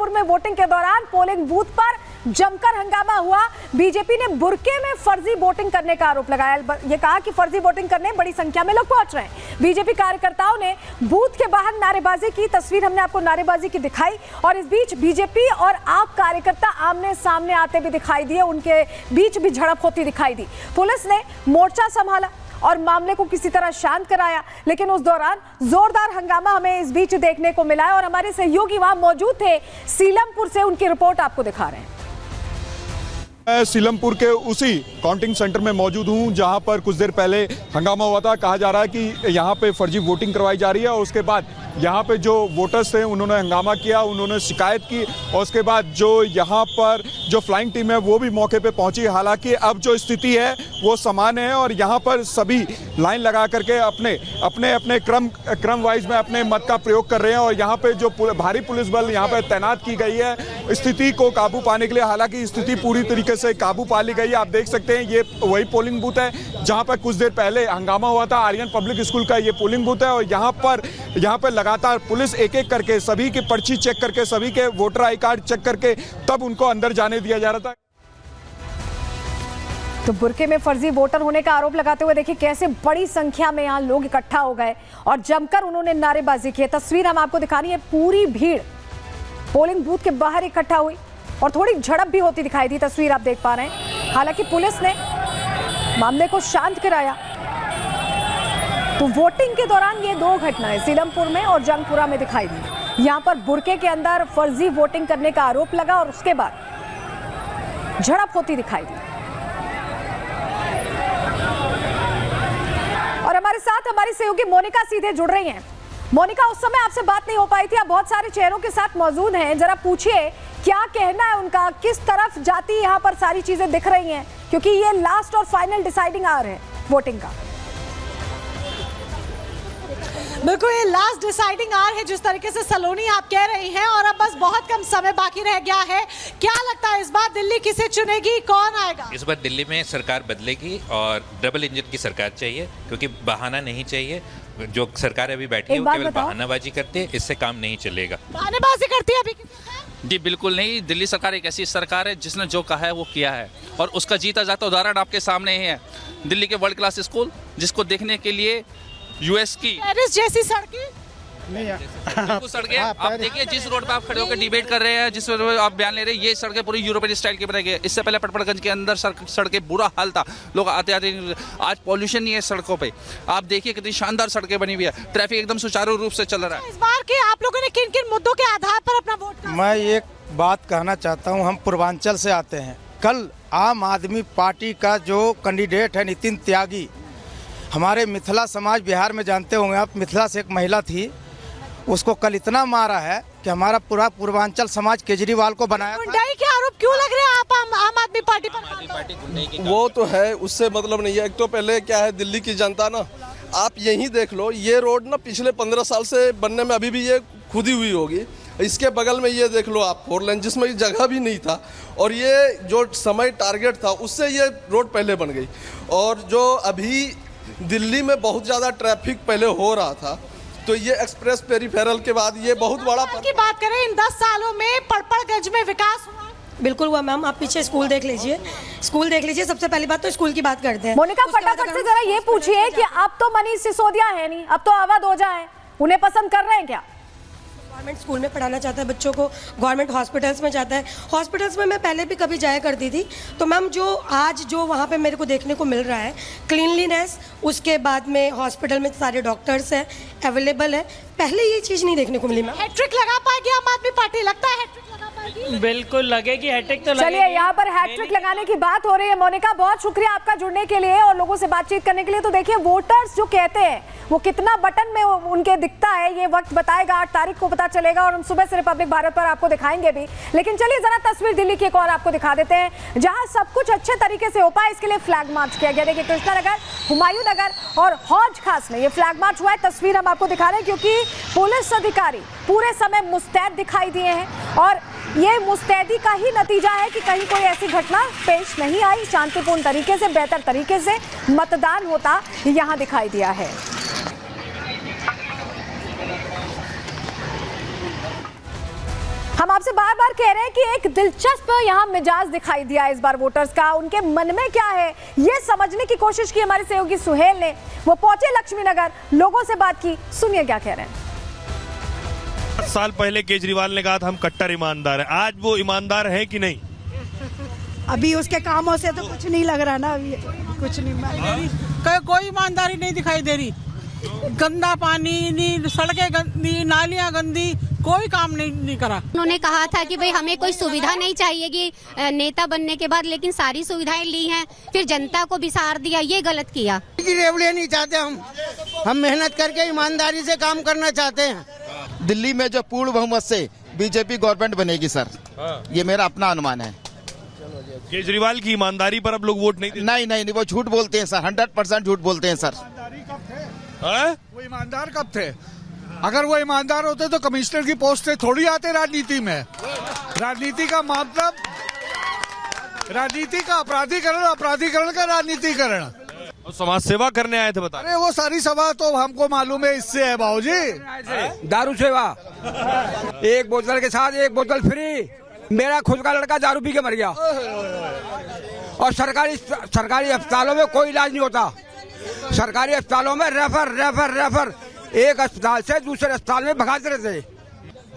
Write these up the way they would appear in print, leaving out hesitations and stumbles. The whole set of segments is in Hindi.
सीलमपुर में वोटिंग के दौरान पोलिंग बूथ पर जमकर हंगामा हुआ। बीजेपी ने बुरके में फर्जी वोटिंग करने का आरोप लगाया। ये कहा कि फर्जी वोटिंग करने बड़ी संख्या में लोग पहुंच रहे हैं। बीजेपी कार्यकर्ताओं ने बूथ के बाहर नारेबाजी की। तस्वीर हमने आपको नारेबाजी की दिखाई और इस बीच बीजेपी और आप कार्यकर्ता आमने सामने आते भी दिखाई दिए, उनके बीच भी झड़प होती दिखाई दी। पुलिस ने मोर्चा संभाला और मामले को किसी तरह शांत कराया, लेकिन उस दौरान जोरदार हंगामा हमें इस बीच देखने को मिला और हमारे सहयोगी वहां मौजूद थे सीलमपुर से, उनकी रिपोर्ट आपको दिखा रहे हैं। मैं सीलमपुर के उसी काउंटिंग सेंटर में मौजूद हूं जहां पर कुछ देर पहले हंगामा हुआ था। कहा जा रहा है कि यहां पे फर्जी वोटिंग करवाई जा रही है और उसके बाद यहां पे जो वोटर्स थे उन्होंने हंगामा किया, उन्होंने शिकायत की और उसके बाद जो यहां पर जो फ्लाइंग टीम है वो भी मौके पे पहुंची। हालांकि अब जो स्थिति है वो सामान्य है और यहां पर सभी लाइन लगा करके अपने क्रम वाइज में अपने मत का प्रयोग कर रहे हैं और यहाँ पे जो भारी पुलिस बल यहाँ पे तैनात की गई है स्थिति को काबू पाने के लिए। हालांकि स्थिति पूरी तरीके से काबू पा ली गई है। आप देख सकते हैं ये वही पोलिंग बूथ है जहाँ पर कुछ देर पहले हंगामा हुआ था। आर्यन पब्लिक स्कूल का ये पोलिंग बूथ है और यहाँ पर लगातार पुलिस एक एक करके सभी की पर्ची चेक करके, सभी के वोटर आई कार्ड चेक करके तब उनको अंदर जाने दिया जा रहा था। तो बुरके में फर्जी वोटर होने का आरोप लगाते हुए देखिए कैसे बड़ी संख्या में यहाँ लोग इकट्ठा हो गए और जमकर उन्होंने नारेबाजी की। तस्वीर हम आपको दिखा रही है, पूरी भीड़ पोलिंग बूथ के बाहर इकट्ठा हुई और थोड़ी झड़प भी होती दिखाई दी। तस्वीर आप देख पा रहे हैं। हालांकि पुलिस ने मामले को शांत कराया। तो वोटिंग के दौरान ये दो घटनाएं सीलमपुर में और जंगपुरा में दिखाई दी। यहां पर बुरके के अंदर फर्जी वोटिंग करने का आरोप लगा और उसके बाद झड़प होती दिखाई दी। और हमारे साथ हमारी सहयोगी मोनिका सीधे जुड़ रही हैं। मोनिका, उस समय आपसे बात नहीं हो पाई थी, आप बहुत सारे चेहरों के साथ मौजूद हैं। जरा पूछिए क्या कहना है उनका, किस तरफ जाती यहाँ पर सारी चीजें दिख रही हैं, क्योंकि ये लास्ट और फाइनल डिसाइडिंग आवर है वोटिंग का। बिल्कुल, ये लास्ट डिसाइडिंग आवर है जिस तरीके से सलोनी आप कह रही हैं, और अब बस बहुत कम समय बाकी रह गया है। क्या लगता है इस बार दिल्ली किसे चुनेगी, कौन आएगा? इस बार दिल्ली में सरकार बदलेगी और डबल इंजन की सरकार चाहिए, क्योंकि बहाना नहीं चाहिए। जो सरकार अभी बैठी है वो केवल बहानाबाजी करती है, इससे काम नहीं चलेगा। बहानाबाजी करती है अभी जी बिल्कुल नहीं। दिल्ली सरकार एक ऐसी सरकार है जिसने जो कहा है वो किया है और उसका जीता जाता उदाहरण आपके सामने ही है। दिल्ली के वर्ल्ड क्लास स्कूल जिसको देखने के लिए यूएस की पेरिस जैसी सड़कें बिल्कुल सड़कें आप देखिए, जिस रोड पे आप खड़े होकर डिबेट कर रहे हैं, जिस रोड पे आप बयान ले रहे हैं, ये सड़कें पूरी यूरोपियन स्टाइल की बनाई गई है। इससे पहले पटपड़गंज के अंदर सड़कें बुरा हाल था, लोग आते आते। आज पॉल्यूशन नहीं है सड़कों पे, आप देखिए कितनी शानदार सड़कें बनी हुई है, ट्रैफिक एकदम सुचारू रूप से चल रहा है। इस बार के आप लोगों ने किन किन मुद्दों के आधार पर अपना वोट डाला? मैं एक बात कहना चाहता हूँ, हम पूर्वांचल से आते हैं। कल आम आदमी पार्टी का जो कैंडिडेट है नितिन त्यागी, हमारे मिथिला समाज बिहार में जानते होंगे आप, मिथिला से एक महिला थी, उसको कल इतना मारा है कि हमारा पूरा पूर्वांचल समाज केजरीवाल को बनाया। गुंडाई के आरोप क्यों लग रहे हैं आप आम आदमी पार्टी पर? वो तो है, उससे मतलब नहीं है। एक तो पहले क्या है, दिल्ली की जनता ना, आप यहीं देख लो, ये रोड ना पिछले 15 साल से बनने में अभी भी ये खुदी हुई होगी। इसके बगल में ये देख लो आप 4 लेन, जिसमें जगह भी नहीं था, और ये जो समय टारगेट था उससे ये रोड पहले बन गई। और जो अभी दिल्ली में बहुत ज़्यादा ट्रैफिक पहले हो रहा था, तो ये एक्सप्रेस पेरिफेरल के बाद ये बहुत बड़ा की बात करें, इन 10 सालों में पटपड़गंज में विकास हुआ? बिल्कुल हुआ मैम। आप पीछे स्कूल देख लीजिए, स्कूल देख लीजिए। सबसे पहली बात तो स्कूल की बात करते हैं। मोनिका, फटाफट से जरा ये पूछिए कि अब तो मनीष सिसोदिया है नहीं, अब तो अवध ओझा है, उन्हें पसंद कर रहे हैं क्या? गवर्नमेंट स्कूल में पढ़ाना चाहता है बच्चों को, गवर्नमेंट हॉस्पिटल्स में जाता है। हॉस्पिटल्स में मैं पहले भी कभी जाया करती थी, तो मैम जो आज जो वहाँ पे मेरे को देखने को मिल रहा है, क्लीनलीनेस, उसके बाद में हॉस्पिटल में सारे डॉक्टर्स हैं, अवेलेबल है, पहले ये चीज़ नहीं देखने को मिली। मैम हैट्रिक लगा पाएगी आम आदमी पार्टी? लगता है हैट्रिक लगा पाएगी? बिल्कुल लगेगी हैट्रिक तो। चलिए, यहाँ पर हैट्रिक लगाने की बात हो रही है। मोनिका, बहुत शुक्रिया आपका जुड़ने के लिए और लोगों से बातचीत करने के लिए। तो देखिए, वोटर्स जो कहते हैं वो कितना बटन में उनके दिखता है, ये वक्त बताएगा, 8 तारीख को पता चलेगा और हम सुबह से रिपब्लिक भारत पर आपको दिखाएंगे भी। लेकिन चलिए जरा तस्वीर दिल्ली की एक और आपको दिखा देते हैं, जहां सब कुछ अच्छे तरीके से हो पाए इसके लिए फ्लैग मार्च किया गया। देखिए, कृष्णा नगर, हुमायूं नगर और हौज खास में ये फ्लैग मार्च हुआ है। तस्वीर हम आपको दिखा रहे हैं क्योंकि पुलिस अधिकारी पूरे समय मुस्तैद दिखाई दिए हैं और ये मुस्तैदी का ही नतीजा है कि कहीं कोई ऐसी घटना पेश नहीं आई। शांतिपूर्ण तरीके से, बेहतर तरीके से मतदान होता यहां दिखाई दिया है। हम हम आपसे बार बार कह रहे हैं कि एक दिलचस्प यहाँ मिजाज दिखाई दिया इस बार वोटर्स का। उनके मन में क्या है ये समझने की कोशिश की हमारे सहयोगी सुहेल ने। वो पहुंचे लक्ष्मीनगर, लोगों से बात की, सुनिए क्या कह रहे हैं। 10 साल पहले केजरीवाल ने कहा था हम कट्टर ईमानदार हैं, आज वो ईमानदार है कि नहीं? अभी उसके कामों से तो कुछ नहीं लग रहा ना, अभी कुछ नहीं, कोई ईमानदारी नहीं दिखाई दे रही। गंदा पानी नहीं, सड़कें गंदी, नालियां गंदी, कोई काम नहीं करा। उन्होंने कहा था कि भाई हमें कोई सुविधा नहीं चाहिए कि नेता बनने के बाद, लेकिन सारी सुविधाएं ली हैं, फिर जनता को बिसार दिया, ये गलत किया। रेवड़ियां नहीं चाहते हम मेहनत करके ईमानदारी से काम करना चाहते हैं। दिल्ली में जो पूर्ण बहुमत से बीजेपी गवर्नमेंट बनेगी सर, ये मेरा अपना अनुमान है। केजरीवाल की ईमानदारी पर अब लोग वोट नहीं देते? नहीं, वो झूठ बोलते हैं सर, 100% झूठ बोलते हैं सर। वो ईमानदार कब थे? अगर वो ईमानदार होते तो कमिश्नर की पोस्ट से थोड़ी आते राजनीति में। राजनीति का मतलब राजनीति का अपराधीकरण का राजनीतिकरण। और समाज सेवा करने आए थे, बता। अरे वो सारी सभा तो हमको मालूम है, इससे है बाबूजी। दारू सेवा, एक बोतल के साथ एक बोतल फ्री। मेरा खुद का लड़का दारू पी के मर गया। और सरकारी अस्पतालों में कोई इलाज नहीं होता। सरकारी अस्पतालों में रेफर एक अस्पताल से दूसरे अस्पताल में भगाते रहते।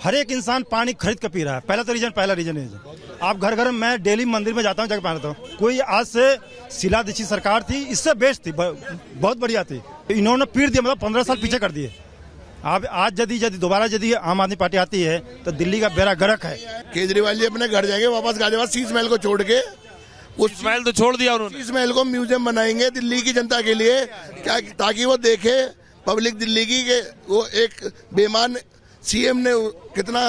हर एक इंसान पानी खरीद कर पी रहा है। पहला रीजन है। आप घर मैं डेली मंदिर में जाता हूँ, जाकर पहनता हूँ। कोई आज से शीला दीक्षित सरकार थी, इससे बेस्ट थी, बहुत बढ़िया थी। इन्होंने पीट दिया, मतलब 15 साल पीछे कर दिए। अब आज यदि दोबारा यदि आम आदमी पार्टी आती है तो दिल्ली का बेड़ा गर्क है। केजरीवाल जी अपने घर जाएंगे वापस, गाजियाबाद शीश महल को छोड़ के। उस महल तो छोड़ दिया उन्होंने। शीश महल को म्यूजियम बनाएंगे दिल्ली की जनता के लिए, क्या, ताकि वो देखे पब्लिक दिल्ली की कि वो एक बेईमान सीएम ने कितना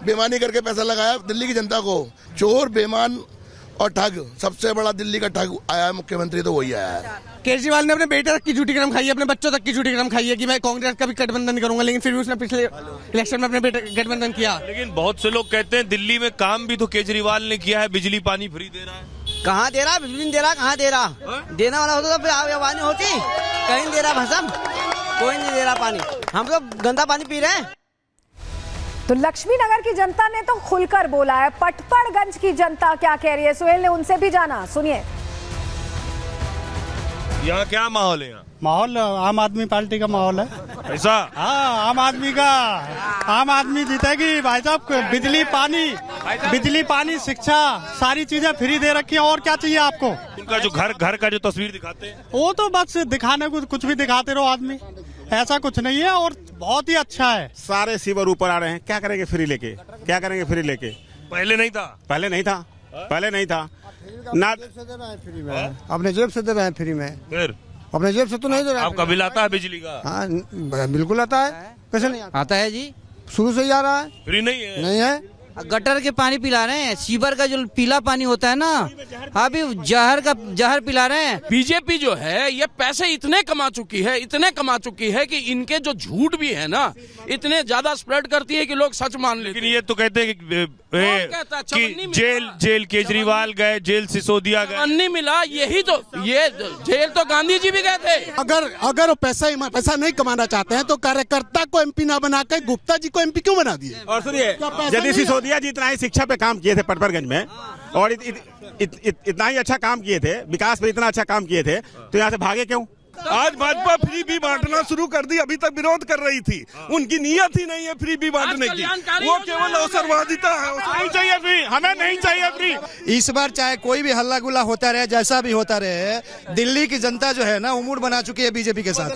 बेईमानी करके पैसा लगाया दिल्ली की जनता को। चोर, बेईमान और ठग, सबसे बड़ा दिल्ली का ठग आया है मुख्यमंत्री, तो वही आया है। केजरीवाल ने अपने बेटे तक की झूठी कसम खाई है, अपने बच्चों तक की झूठी कसम खाई है कि मैं कांग्रेस का भी गठबंधन करूंगा, लेकिन फिर भी उसने पिछले इलेक्शन में अपने बेटे गठबंधन किया। लेकिन बहुत से लोग कहते हैं दिल्ली में काम भी तो केजरीवाल ने किया है, बिजली पानी फ्री दे रहा है। कहाँ दे रहा, बिजली नहीं दे रहा, कहाँ दे रहा? देना वाला होता तो आवानी होती। कहीं दे रहा भसम, कोई नहीं दे रहा पानी। हम लोग गंदा पानी पी रहे हैं। तो लक्ष्मीनगर की जनता ने तो खुलकर बोला है। पटपड़गंज की जनता क्या कह रही है, सुहेल ने उनसे भी जाना, सुनिए। यहाँ क्या माहौल है? यहाँ माहौल आम आदमी पार्टी का माहौल है। ऐसा? हाँ, आम आदमी जीतेगी भाई साहब। बिजली पानी शिक्षा सारी चीजें फ्री दे रखी है, और क्या चाहिए आपको? उनका जो घर का जो तस्वीर दिखाते हैं, वो तो बस दिखाने को कुछ भी दिखाते रहो आदमी, ऐसा कुछ नहीं है। और बहुत ही अच्छा है। सारे सीवर ऊपर आ रहे हैं, क्या करेंगे फ्री लेके? पहले नहीं था ना। अपने जेब से दे रहे हैं फ्री में। फिर अपने जेब से तो नहीं दे रहे। आपका बिल आता है बिजली का? हाँ, बिल्कुल आता है। कैसे नहीं आता है जी, शुरू से ही आ रहा है। फ्री नहीं है। गटर के पानी पिला रहे हैं, सीवर का जो पीला पानी होता है ना, अभी जहर पिला रहे हैं। बीजेपी जो है ये पैसे इतने कमा चुकी है कि इनके जो झूठ भी है ना, इतने ज्यादा स्प्रेड करती है कि लोग सच मान लेते हैं। लेकिन ये तो कहते हैं कि जेल केजरीवाल गए, जेल सिसोदिया गए, नहीं मिला। यही तो, ये जेल तो गांधी जी भी गए थे। अगर वो पैसा नहीं कमाना चाहते हैं तो कार्यकर्ता को एमपी ना बना के गुप्ता जी को एमपी क्यों बना दिए? और सुनिए, यदि सिसोदिया जी इतना ही शिक्षा पे काम किए थे पटपड़गंज में, और इतना ही अच्छा काम किए थे, विकास पे इतना अच्छा काम किए थे, तो यहाँ से भागे क्यों? आज भाजपा फ्री भी बांटना शुरू कर दी, अभी तक विरोध कर रही थी। उनकी नीयत ही नहीं है फ्री भी बांटने की, वो केवल अवसरवादिता है। नहीं चाहिए फ्री, हमें नहीं चाहिए फ्री। इस बार चाहे कोई भी हल्ला गुल्ला होता रहे, जैसा भी होता रहे, दिल्ली की जनता जो है ना, उमूड बना चुकी है बीजेपी के साथ।